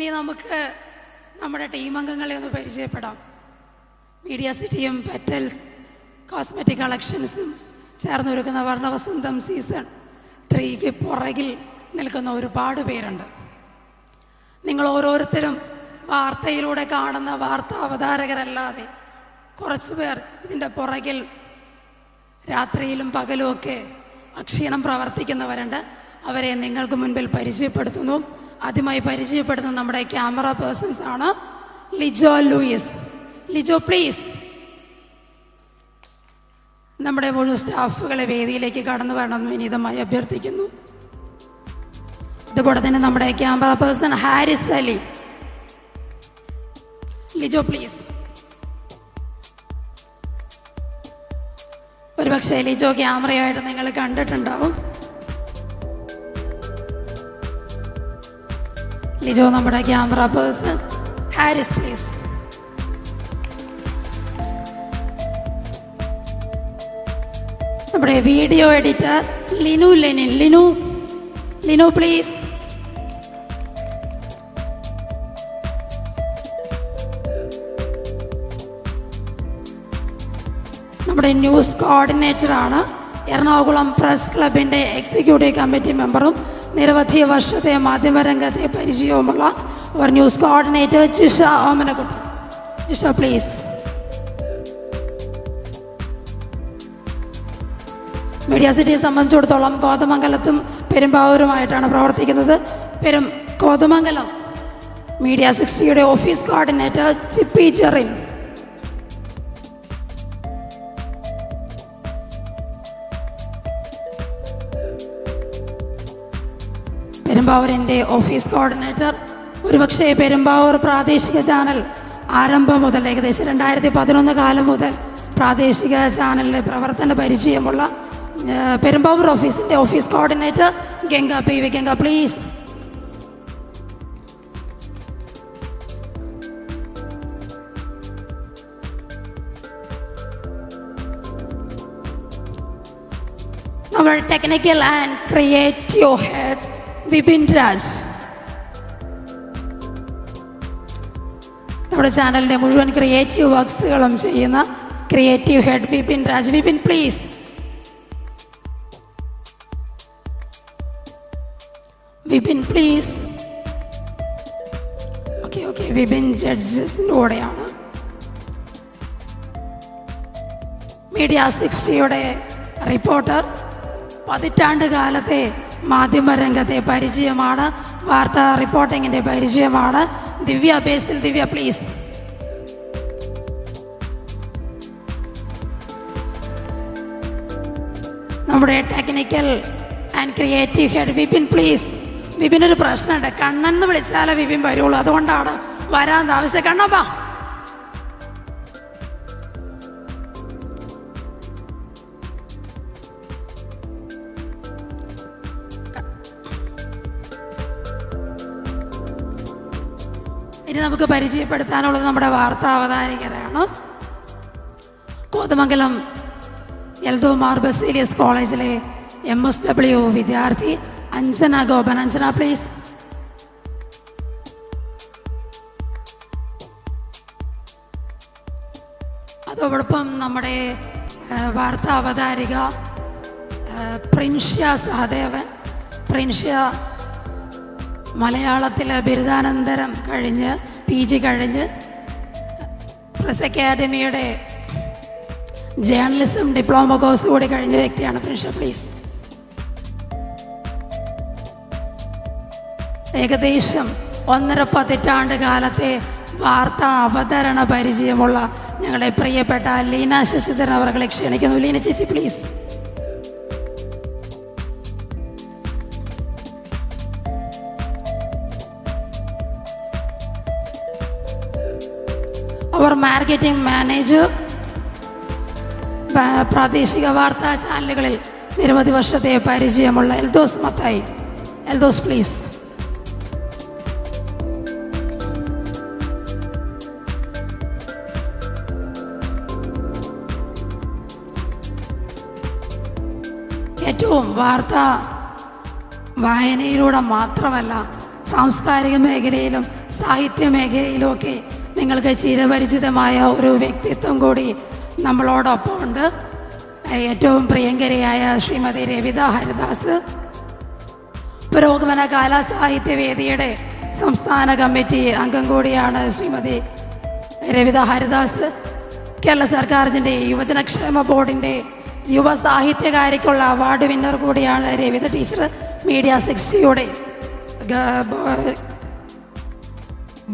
ഇനി നമുക്ക് നമ്മുടെ ടീം അംഗങ്ങളെ ഒന്ന് പരിചയപ്പെടാം. മീഡിയ സിറ്റിയും പെറ്റൽസ് കോസ്മെറ്റിക് കളക്ഷൻസും ചേർന്നൊരുക്കുന്ന വർണ്ണവസന്തം സീസൺ 3 പുറകിൽ നിൽക്കുന്ന ഒരുപാട് പേരുണ്ട്. നിങ്ങൾ ഓരോരുത്തരും വാർത്തയിലൂടെ കാണുന്ന വാർത്താ അവതാരകരല്ലാതെ കുറച്ച് പേർ ഇതിൻ്റെ പുറകിൽ രാത്രിയിലും പകലുമൊക്കെ അക്ഷീണം പ്രവർത്തിക്കുന്നവരുണ്ട്. അവരെ നിങ്ങൾക്ക് മുൻപിൽ പരിചയപ്പെടുത്തുന്നു. ആദ്യമായി പരിചയപ്പെടുത്തുന്ന നമ്മുടെ ക്യാമറ പേഴ്സൺസ് ആണ് ലിജോ ലൂയിസ്. ലിജോ പ്ലീസ്. നമ്മുടെ മുഴുവൻ സ്റ്റാഫുകളെ വേദിയിലേക്ക് കടന്നു വരണമെന്ന് വിനീതമായി അഭ്യർത്ഥിക്കുന്നു. ഇതുപോലെ തന്നെ നമ്മുടെ camera person Haris Ali. Lijo please. ഒരുപക്ഷെ ലിജോ ക്യാമറയായിട്ട് നിങ്ങൾ കണ്ടിട്ടുണ്ടാവും. ലിജോ നമ്മുടെ ക്യാമറ പേഴ്സൺ. ഹാരിസ് പ്ലീസ്. നമ്മുടെ video editor Linu Lenin. Linu please. നമ്മുടെ ന്യൂസ് കോർഡിനേറ്ററാണ്. എറണാകുളം പ്രസ് ക്ലബിൻ്റെ എക്സിക്യൂട്ടീവ് കമ്മിറ്റി മെമ്പറും നിരവധി വർഷത്തെ മാധ്യമരംഗത്തെ പരിചയവുമുള്ള ഒരു news coordinator Jisha Omanakutty. Jisha please. Media സിറ്റിയെ സംബന്ധിച്ചിടത്തോളം കോതമംഗലത്തും പെരുമ്പാവൂരുമായിട്ടാണ് പ്രവർത്തിക്കുന്നത്. കോതമംഗലം മീഡിയ 60യുടെ ഓഫീസ് കോർഡിനേറ്റർ ചിപ്പി ജെറിൻ. പെരുമ്പാവൂരിൻ്റെ ഓഫീസ് കോർഡിനേറ്റർ. ഒരുപക്ഷെ പെരുമ്പാവൂർ പ്രാദേശിക ചാനൽ ആരംഭം മുതൽ ഏകദേശം 2011 കാലം മുതൽ പ്രാദേശിക ചാനലിലെ പ്രവർത്തന പരിചയമുള്ള പെരുമ്പാവൂർ ഓഫീസിൻ്റെ office coordinator Ganga P V. Ganga please. our technical and creative head Vipin Raj. നമ്മുടെ ചാനലിൻ്റെ മുഴുവൻ ക്രിയേറ്റീവ് വർക്ക്സുകളും ചെയ്യുന്ന creative head Vipin Raj. Vipin please. Vipin please. Okay Vipin ജഡ്ജസിൻ്റെ കൂടെയാണ്. മീഡിയ 60യുടെ റിപ്പോർട്ടർ. 10 കാലത്തെ മാധ്യമരംഗത്തെ പരിചയമാണ്. വാർത്താ റിപ്പോർട്ടിങ്ങിൻ്റെ പരിചയമാണ്. ദിവ്യ ബേസിൽ. ദിവ്യ പ്ലീസ്. നമ്മുടെ technical and creative head Vipin please. വിപിനൊരു പ്രശ്നമുണ്ട്. കണ്ണെന്ന് വിളിച്ചാലേ വിപിൻ വരുള്ളൂ. അതുകൊണ്ടാണ് വരാൻ താമസിച്ചത്. കണ്ണപ്പാ. ഇനി നമുക്ക് പരിചയപ്പെടുത്താനുള്ളത് നമ്മുടെ വാർത്താ അവതാരകരാണ്. കോതമംഗലം എൽദോ മാർ ബസേലിയസ് കോളേജിലെ MSW വിദ്യാർത്ഥി അഞ്ജന ഗോപൻ. അഞ്ജന പ്ലീസ്. അതോടൊപ്പം നമ്മുടെ വാർത്താ അവതാരിക പ്രിൻഷ്യ സഹദേവൻ. പ്രിൻഷ്യ മലയാളത്തിൽ ബിരുദാനന്തരം കഴിഞ്ഞ് PG കഴിഞ്ഞ് പ്രസ് അക്കാഡമിയുടെ ജേർണലിസം ഡിപ്ലോമ കോഴ്സ് കൂടി കഴിഞ്ഞ വ്യക്തിയാണ് പ്രിൻഷ്യ പ്ലീസ്. ഏകദേശം 1.5 പതിറ്റാണ്ട് കാലത്തെ വാർത്താ അവതരണ പരിചയമുള്ള ഞങ്ങളുടെ പ്രിയപ്പെട്ട ലീന ശശിധരൻ അവരെ ക്ഷണിക്കുന്നു. ലീന ചേച്ചി പ്ലീസ്. Our marketing manager. പ്രാദേശിക വാർത്താ ചാനലുകളിൽ നിരവധി വർഷത്തെ പരിചയമുള്ള എൽദോസ് മത്തായി. എൽദോസ് പ്ലീസ്. ഏറ്റവും വാർത്താ വായനയിലൂടെ മാത്രമല്ല സാംസ്കാരിക മേഖലയിലും സാഹിത്യ മേഖലയിലുമൊക്കെ നിങ്ങൾക്ക് ചിരപരിചിതമായ ഒരു വ്യക്തിത്വം കൂടി നമ്മളോടൊപ്പം ഉണ്ട്. ഏറ്റവും പ്രിയങ്കരിയായ ശ്രീമതി രവിത ഹരിദാസ്, പുരോഗമന കലാ സാഹിത്യവേദിയുടെ സംസ്ഥാന കമ്മിറ്റി അംഗം കൂടിയാണ് ശ്രീമതി രവിത ഹരിദാസ്. കേരള സർക്കാരിൻ്റെ യുവജനക്ഷേമ ബോർഡിൻ്റെ യുവ സാഹിത്യകാരിക്കുള്ള അവാർഡ് വിന്നർ കൂടിയാണ് രവിത ടീച്ചർ. മീഡിയ 60യുടെ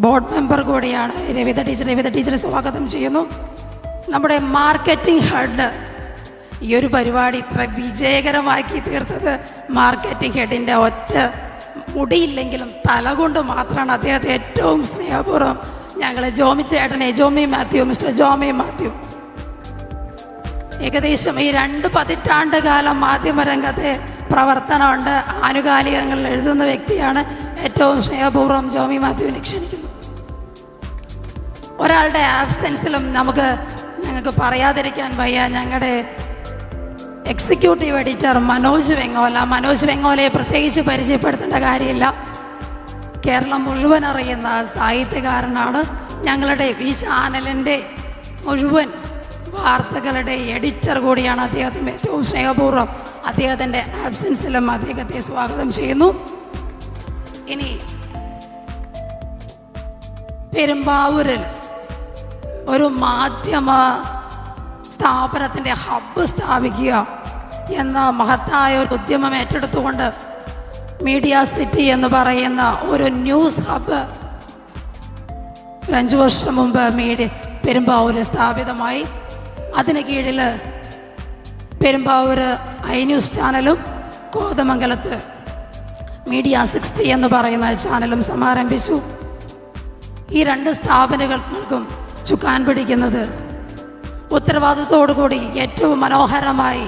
ബോർഡ് മെമ്പർ കൂടിയാണ് രവിത ടീച്ചർ. രവിത ടീച്ചറെ സ്വാഗതം ചെയ്യുന്നു. നമ്മുടെ മാർക്കറ്റിംഗ് ഹെഡ്, ഈ ഒരു പരിപാടി ഇത്ര വിജയകരമാക്കി തീർത്തത് മാർക്കറ്റിംഗ് ഹെഡിൻ്റെ ഒറ്റ മുടിയില്ലെങ്കിലും തല കൊണ്ട് മാത്രമാണ്. അദ്ദേഹത്തെ ഏറ്റവും സ്നേഹപൂർവ്വം ഞങ്ങൾ ജോമി ചേട്ടനെ, ജോമി മാത്യു, മിസ്റ്റർ ജോമി മാത്യു, ഏകദേശം ഈ 2 പതിറ്റാണ്ട് കാലം മാധ്യമരംഗത്തെ പ്രവർത്തനമുണ്ട്, ആനുകാലികങ്ങളിൽ എഴുതുന്ന വ്യക്തിയാണ്. ഏറ്റവും സ്നേഹപൂർവ്വം ജോമി മാത്യുവിനെ ക്ഷണിക്കുന്നു. ഒരാളുടെ ആബ്സെൻസിലും ഞങ്ങൾക്ക് പറയാതിരിക്കാൻ വയ്യ. ഞങ്ങളുടെ എക്സിക്യൂട്ടീവ് എഡിറ്റർ മനോജ് വെങ്ങോലയെ പ്രത്യേകിച്ച് പരിചയപ്പെടുത്തേണ്ട കാര്യമില്ല. കേരളം മുഴുവൻ അറിയുന്ന സാഹിത്യകാരനാണ്. ഞങ്ങളുടെ ഈ ചാനലിൻ്റെ മുഴുവൻ വാർത്തകളുടെ എഡിറ്റർ കൂടിയാണ് അദ്ദേഹത്തിന്. ഏറ്റവും സ്നേഹപൂർവ്വം അദ്ദേഹത്തിൻ്റെ ആബ്സെൻസിലും അദ്ദേഹത്തെ സ്വാഗതം ചെയ്യുന്നു. ഇനി പെരുമ്പാവൂരിൽ ഒരു മാധ്യമ സ്ഥാപനത്തിൻ്റെ ഹബ്ബ് സ്ഥാപിക്കുക എന്ന മഹത്തായ ഒരു ഉദ്യമം ഏറ്റെടുത്തുകൊണ്ട് മീഡിയ സിറ്റി എന്ന് പറയുന്ന ഒരു ന്യൂസ് ഹബ്ബ് 5 വർഷം മുമ്പ് പെരുമ്പാവൂര് സ്ഥാപിതമായി. അതിന് കീഴിൽ പെരുമ്പാവൂര് iNews ചാനലും കോതമംഗലത്ത് മീഡിയ 60 എന്ന് പറയുന്ന ചാനലും സമാരംഭിച്ചു. ഈ 2 സ്ഥാപനങ്ങൾക്കും ചുക്കാൻ പിടിക്കുന്നത്, ഉത്തരവാദിത്തോടു കൂടി ഏറ്റവും മനോഹരമായി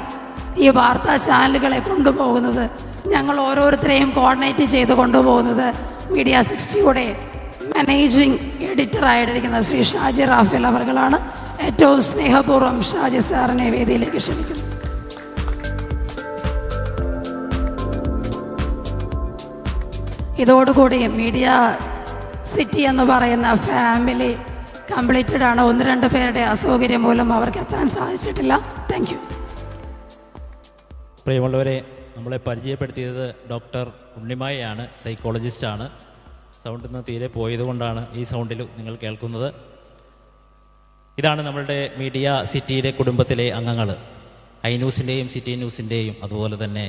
ഈ വാർത്താ ചാനലുകളെ കൊണ്ടുപോകുന്നത്, ഞങ്ങൾ ഓരോരുത്തരെയും കോർഡിനേറ്റ് ചെയ്ത് കൊണ്ടുപോകുന്നത് മീഡിയ 60യുടെ മാനേജിംഗ് എഡിറ്ററായിട്ടിരിക്കുന്ന ശ്രീ ഷാജി റാഫേൽ അവർകളാണ്. ഏറ്റവും സ്നേഹപൂർവ്വം ഷാജി സാറിനെ വേദിയിലേക്ക് ക്ഷണിക്കുന്നു. ഇതോടുകൂടി മീഡിയ സിറ്റി എന്ന് പറയുന്ന ഫാമിലി കംപ്ലീറ്റഡ് ആണ്. 1-2 പേരുടെ അസൗകര്യം മൂലം അവർക്ക് എത്താൻ സാധിച്ചിട്ടില്ല. Thank you. പ്രിയമുള്ളവരെ, നമ്മളെ പരിചയപ്പെടുത്തിയത് ഡോക്ടർ ഉണ്ണിമായയാണ്, സൈക്കോളജിസ്റ്റാണ്. സൗണ്ടിൽ നിന്ന് തീരെ പോയതുകൊണ്ടാണ് ഈ സൗണ്ടിൽ നിങ്ങൾ കേൾക്കുന്നത്. ഇതാണ് നമ്മളുടെ മീഡിയ സിറ്റിയിലെ കുടുംബത്തിലെ അംഗങ്ങൾ. iNewsൻ്റെയും സിറ്റി ന്യൂസിൻ്റെയും അതുപോലെ തന്നെ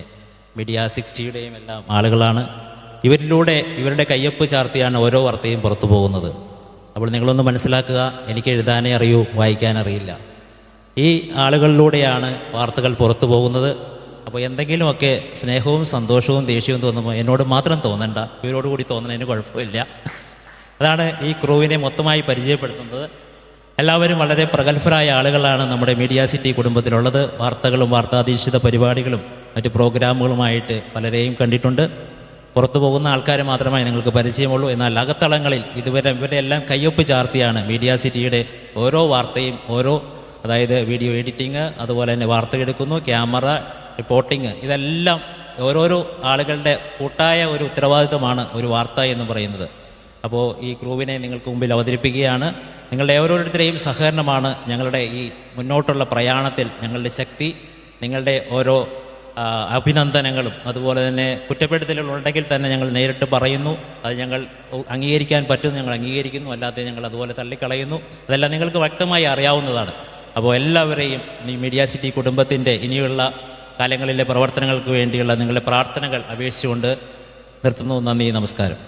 മീഡിയ 60യുടെയും എല്ലാം ആളുകളാണ്. ഇവരിലൂടെ ഇവരുടെ കയ്യൊപ്പ് ചാർത്തിയാണ് ഓരോ വാർത്തയും പുറത്തു പോകുന്നത്. അപ്പോൾ നിങ്ങളൊന്ന് മനസ്സിലാക്കുക, എനിക്ക് എഴുതാനേ അറിയൂ, വായിക്കാനറിയില്ല. ഈ ആളുകളിലൂടെയാണ് വാർത്തകൾ പുറത്തു പോകുന്നത്. അപ്പോൾ എന്തെങ്കിലുമൊക്കെ സ്നേഹവും സന്തോഷവും ദേഷ്യവും തോന്നുമ്പോൾ എന്നോട് മാത്രം തോന്നണ്ട, ഇവരോട് കൂടി തോന്നുന്നതിന് കുഴപ്പമില്ല. അതാണ് ഈ ക്രൂവിനെ മൊത്തമായി പരിചയപ്പെടുത്തുന്നത്. എല്ലാവരും വളരെ പ്രഗത്ഭരായ ആളുകളാണ് നമ്മുടെ മീഡിയ സിറ്റി കുടുംബത്തിലുള്ളത്. വാർത്തകളും വാർത്താധീഷ്ഠിത പരിപാടികളും മറ്റ് പ്രോഗ്രാമുകളുമായിട്ട് പലരെയും കണ്ടിട്ടുണ്ട്. പുറത്തു പോകുന്ന ആൾക്കാരെ മാത്രമേ നിങ്ങൾക്ക് പരിചയമുള്ളൂ. എന്നാൽ അകത്തളങ്ങളിൽ ഇവരുടെ എല്ലാം കയ്യൊപ്പ് ചാർത്തിയാണ് മീഡിയ സിറ്റിയുടെ ഓരോ വാർത്തയും, അതായത് വീഡിയോ എഡിറ്റിങ്, അതുപോലെ തന്നെ വാർത്ത എടുക്കുന്നു, ക്യാമറ, റിപ്പോർട്ടിങ്, ഇതെല്ലാം ഓരോരോ ആളുകളുടെ കൂട്ടായ ഒരു ഉത്തരവാദിത്വമാണ് ഒരു വാർത്ത എന്ന് പറയുന്നത്. അപ്പോൾ ഈ ക്രൂവിനെ നിങ്ങൾക്ക് മുമ്പിൽ അവതരിപ്പിക്കുകയാണ്. നിങ്ങളുടെ ഓരോരുത്തരെയും സഹകരണമാണ് ഞങ്ങളുടെ ഈ മുന്നോട്ടുള്ള പ്രയാണത്തിൽ ഞങ്ങളുടെ ശക്തി. നിങ്ങളുടെ ഓരോ അഭിനന്ദനങ്ങളും അതുപോലെ തന്നെ കുറ്റപ്പെടുത്തലുകളുണ്ടെങ്കിൽ തന്നെ ഞങ്ങൾ നേരിട്ട് പറയുന്നു. അത് ഞങ്ങൾ അംഗീകരിക്കാൻ പറ്റും, ഞങ്ങൾ അംഗീകരിക്കുന്നു. അല്ലാതെ ഞങ്ങൾ അതുപോലെ തള്ളിക്കളയുന്നു. അതെല്ലാം നിങ്ങൾക്ക് വ്യക്തമായി അറിയാവുന്നതാണ്. അപ്പോൾ എല്ലാവരെയും ഈ മീഡിയ സിറ്റി കുടുംബത്തിൻ്റെ ഇനിയുള്ള കാലങ്ങളിലെ പ്രവർത്തനങ്ങൾക്ക് വേണ്ടിയുള്ള നിങ്ങളുടെ പ്രാർത്ഥനകൾ അപേക്ഷിച്ചുകൊണ്ട് നിർത്തുന്നു. നന്ദി, നമസ്കാരം.